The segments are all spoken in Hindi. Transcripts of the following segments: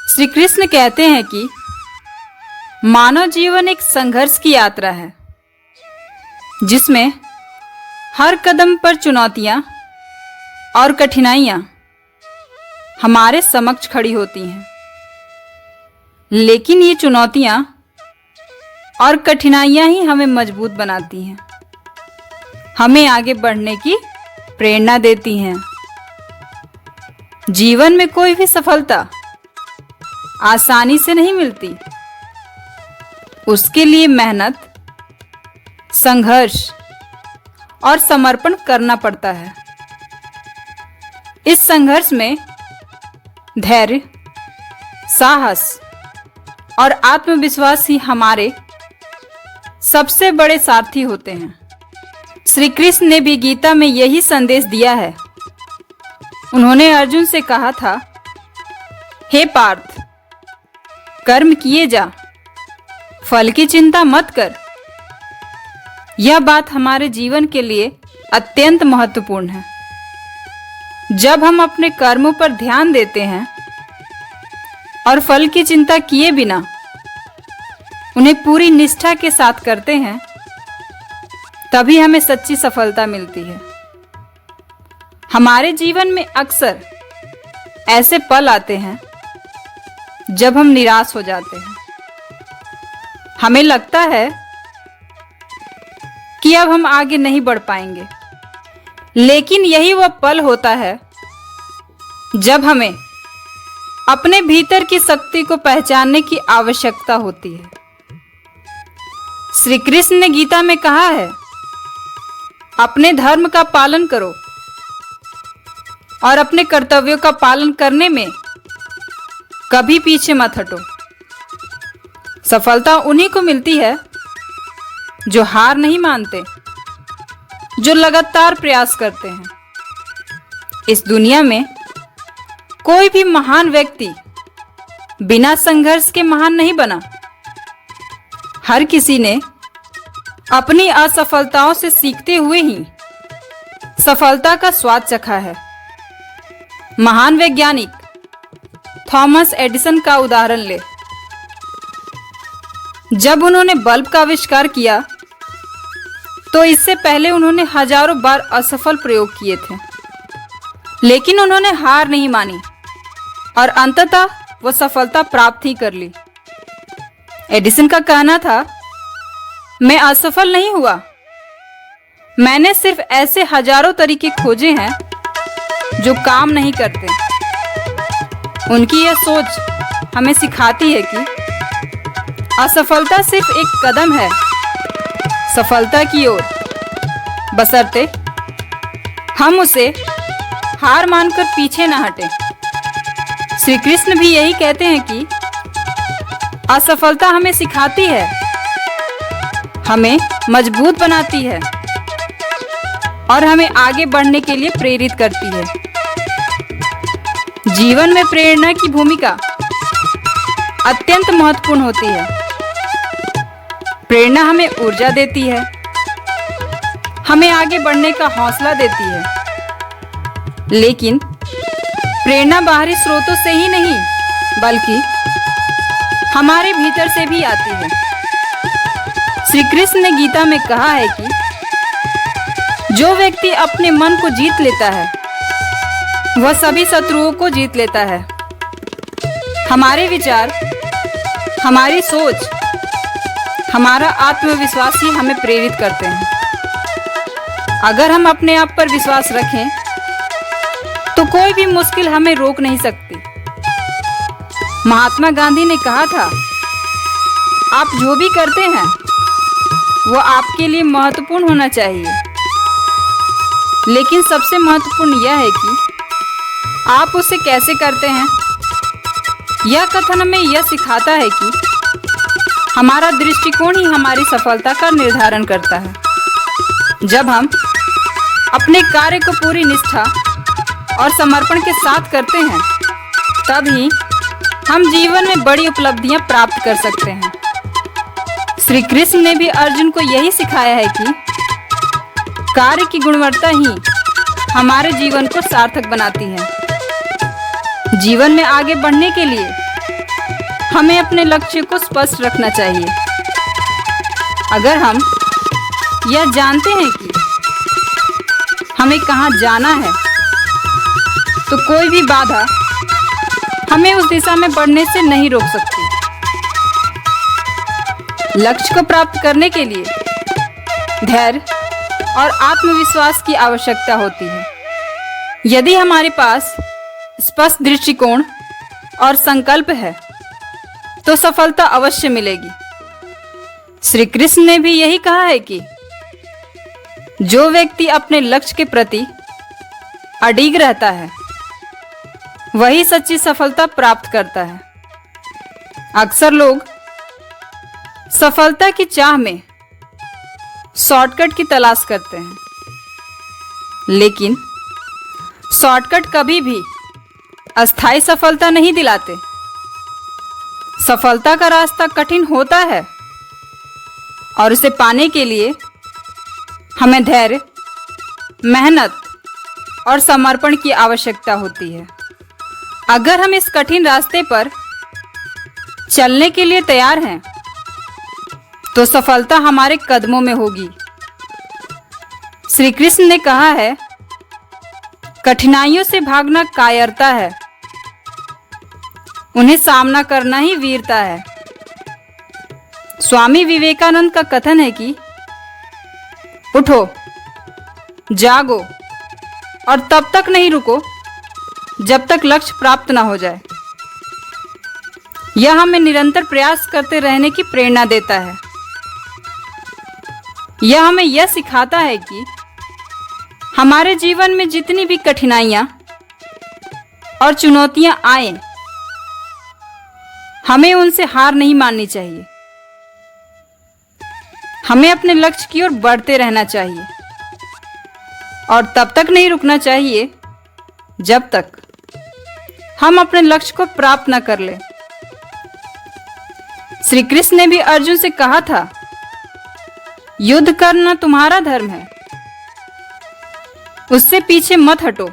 श्री कृष्ण कहते हैं कि मानव जीवन एक संघर्ष की यात्रा है जिसमें हर कदम पर चुनौतियां और कठिनाइयां हमारे समक्ष खड़ी होती हैं। लेकिन ये चुनौतियां और कठिनाइयां ही हमें मजबूत बनाती हैं, हमें आगे बढ़ने की प्रेरणा देती हैं। जीवन में कोई भी सफलता आसानी से नहीं मिलती, उसके लिए मेहनत, संघर्ष और समर्पण करना पड़ता है। इस संघर्ष में धैर्य, साहस और आत्मविश्वास ही हमारे सबसे बड़े सारथी होते हैं। श्री कृष्ण ने भी गीता में यही संदेश दिया है। उन्होंने अर्जुन से कहा था, हे पार्थ, कर्म किए जा, फल की चिंता मत कर। यह बात हमारे जीवन के लिए अत्यंत महत्वपूर्ण है। जब हम अपने कर्मों पर ध्यान देते हैं और फल की चिंता किए बिना उन्हें पूरी निष्ठा के साथ करते हैं, तभी हमें सच्ची सफलता मिलती है। हमारे जीवन में अक्सर ऐसे पल आते हैं जब हम निराश हो जाते हैं। हमें लगता है कि अब हम आगे नहीं बढ़ पाएंगे, लेकिन यही वह पल होता है जब हमें अपने भीतर की शक्ति को पहचानने की आवश्यकता होती है। श्री कृष्ण ने गीता में कहा है, अपने धर्म का पालन करो और अपने कर्तव्यों का पालन करने में कभी पीछे मत हटो। सफलता उन्हीं को मिलती है जो हार नहीं मानते, जो लगातार प्रयास करते हैं। इस दुनिया में कोई भी महान व्यक्ति बिना संघर्ष के महान नहीं बना। हर किसी ने अपनी असफलताओं से सीखते हुए ही सफलता का स्वाद चखा है। महान वैज्ञानिक थॉमस एडिसन का उदाहरण ले। जब उन्होंने बल्ब का आविष्कार किया तो इससे पहले उन्होंने हजारों बार असफल प्रयोग किए थे, लेकिन उन्होंने हार नहीं मानी और अंततः वो सफलता प्राप्त ही कर ली। एडिसन का कहना था, मैं असफल नहीं हुआ, मैंने सिर्फ ऐसे हजारों तरीके खोजे हैं जो काम नहीं करते। उनकी यह सोच हमें सिखाती है कि असफलता सिर्फ एक कदम है सफलता की ओर, बशर्ते हम उसे हार मानकर पीछे न हटें। श्री कृष्ण भी यही कहते हैं कि असफलता हमें सिखाती है, हमें मजबूत बनाती है और हमें आगे बढ़ने के लिए प्रेरित करती है। जीवन में प्रेरणा की भूमिका अत्यंत महत्वपूर्ण होती है। प्रेरणा हमें ऊर्जा देती है, हमें आगे बढ़ने का हौसला देती है। लेकिन प्रेरणा बाहरी स्रोतों से ही नहीं, बल्कि हमारे भीतर से भी आती है। श्री कृष्ण ने गीता में कहा है कि जो व्यक्ति अपने मन को जीत लेता है वह सभी शत्रुओं को जीत लेता है। हमारे विचार, हमारी सोच, हमारा आत्मविश्वास ही हमें प्रेरित करते हैं। अगर हम अपने आप पर विश्वास रखें तो कोई भी मुश्किल हमें रोक नहीं सकती। महात्मा गांधी ने कहा था, आप जो भी करते हैं वो आपके लिए महत्वपूर्ण होना चाहिए, लेकिन सबसे महत्वपूर्ण यह है कि आप उसे कैसे करते हैं। यह कथन हमें यह सिखाता है कि हमारा दृष्टिकोण ही हमारी सफलता का निर्धारण करता है। जब हम अपने कार्य को पूरी निष्ठा और समर्पण के साथ करते हैं, तभी हम जीवन में बड़ी उपलब्धियां प्राप्त कर सकते हैं। श्री कृष्ण ने भी अर्जुन को यही सिखाया है कि कार्य की गुणवत्ता ही हमारे जीवन को सार्थक बनाती है। जीवन में आगे बढ़ने के लिए हमें अपने लक्ष्य को स्पष्ट रखना चाहिए। अगर हम यह जानते हैं कि हमें कहाँ जाना है, तो कोई भी बाधा हमें उस दिशा में बढ़ने से नहीं रोक सकती। लक्ष्य को प्राप्त करने के लिए धैर्य और आत्मविश्वास की आवश्यकता होती है। यदि हमारे पास स्पष्ट दृष्टिकोण और संकल्प है तो सफलता अवश्य मिलेगी। श्री कृष्ण ने भी यही कहा है कि जो व्यक्ति अपने लक्ष्य के प्रति अडिग रहता है वही सच्ची सफलता प्राप्त करता है। अक्सर लोग सफलता की चाह में शॉर्टकट की तलाश करते हैं, लेकिन शॉर्टकट कभी भी अस्थायी सफलता नहीं दिलाते। सफलता का रास्ता कठिन होता है और उसे पाने के लिए हमें धैर्य, मेहनत और समर्पण की आवश्यकता होती है। अगर हम इस कठिन रास्ते पर चलने के लिए तैयार हैं तो सफलता हमारे कदमों में होगी। श्री कृष्ण ने कहा है, कठिनाइयों से भागना कायरता है, उन्हें सामना करना ही वीरता है। स्वामी विवेकानंद का कथन है कि उठो, जागो और तब तक नहीं रुको जब तक लक्ष्य प्राप्त ना हो जाए। यह हमें निरंतर प्रयास करते रहने की प्रेरणा देता है। यह हमें यह सिखाता है कि हमारे जीवन में जितनी भी कठिनाइयां और चुनौतियां आए, हमें उनसे हार नहीं माननी चाहिए। हमें अपने लक्ष्य की ओर बढ़ते रहना चाहिए और तब तक नहीं रुकना चाहिए जब तक हम अपने लक्ष्य को प्राप्त न कर लें। श्री कृष्ण ने भी अर्जुन से कहा था, युद्ध करना तुम्हारा धर्म है, उससे पीछे मत हटो।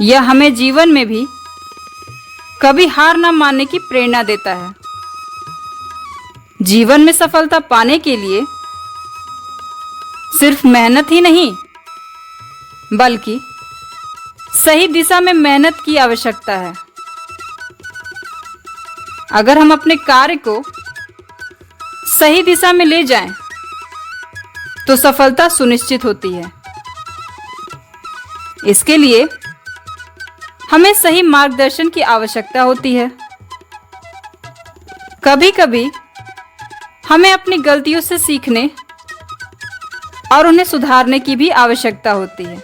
यह हमें जीवन में भी कभी हार न मानने की प्रेरणा देता है। जीवन में सफलता पाने के लिए सिर्फ मेहनत ही नहीं, बल्कि सही दिशा में मेहनत की आवश्यकता है। अगर हम अपने कार्य को सही दिशा में ले जाएं, तो सफलता सुनिश्चित होती है। इसके लिए हमें सही मार्गदर्शन की आवश्यकता होती है। कभी कभी हमें अपनी गलतियों से सीखने और उन्हें सुधारने की भी आवश्यकता होती है।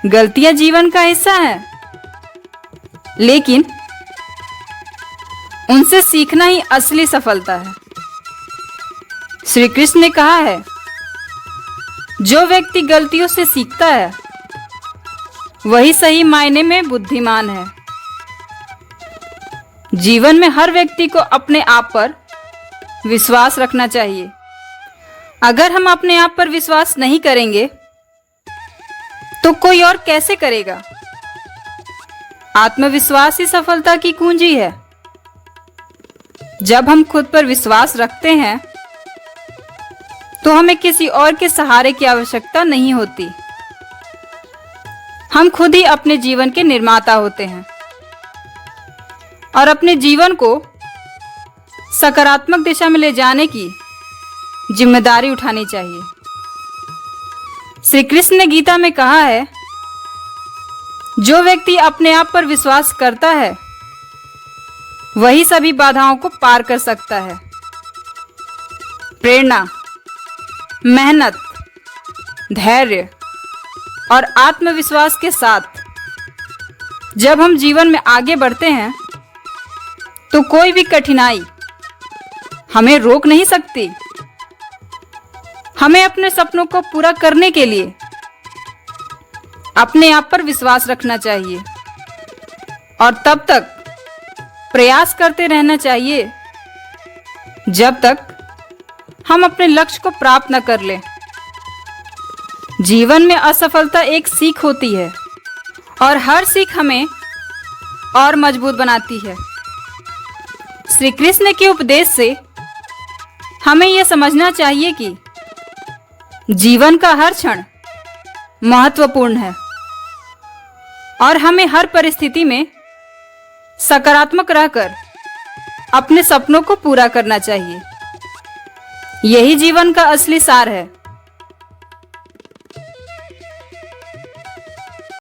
गलतियां जीवन का हिस्सा है, लेकिन उनसे सीखना ही असली सफलता है। श्री कृष्ण ने कहा है, जो व्यक्ति गलतियों से सीखता है वही सही मायने में बुद्धिमान है। जीवन में हर व्यक्ति को अपने आप पर विश्वास रखना चाहिए। अगर हम अपने आप पर विश्वास नहीं करेंगे तो कोई और कैसे करेगा? आत्मविश्वास ही सफलता की कुंजी है। जब हम खुद पर विश्वास रखते हैं तो हमें किसी और के सहारे की आवश्यकता नहीं होती। हम खुद ही अपने जीवन के निर्माता होते हैं और अपने जीवन को सकारात्मक दिशा में ले जाने की जिम्मेदारी उठानी चाहिए। श्री कृष्ण ने गीता में कहा है, जो व्यक्ति अपने आप पर विश्वास करता है वही सभी बाधाओं को पार कर सकता है। प्रेरणा, मेहनत, धैर्य और आत्मविश्वास के साथ जब हम जीवन में आगे बढ़ते हैं तो कोई भी कठिनाई हमें रोक नहीं सकती। हमें अपने सपनों को पूरा करने के लिए अपने आप पर विश्वास रखना चाहिए और तब तक प्रयास करते रहना चाहिए जब तक हम अपने लक्ष्य को प्राप्त न कर लें। जीवन में असफलता एक सीख होती है और हर सीख हमें और मजबूत बनाती है। श्री कृष्ण के उपदेश से हमें यह समझना चाहिए कि जीवन का हर क्षण महत्वपूर्ण है और हमें हर परिस्थिति में सकारात्मक रहकर अपने सपनों को पूरा करना चाहिए। यही जीवन का असली सार है।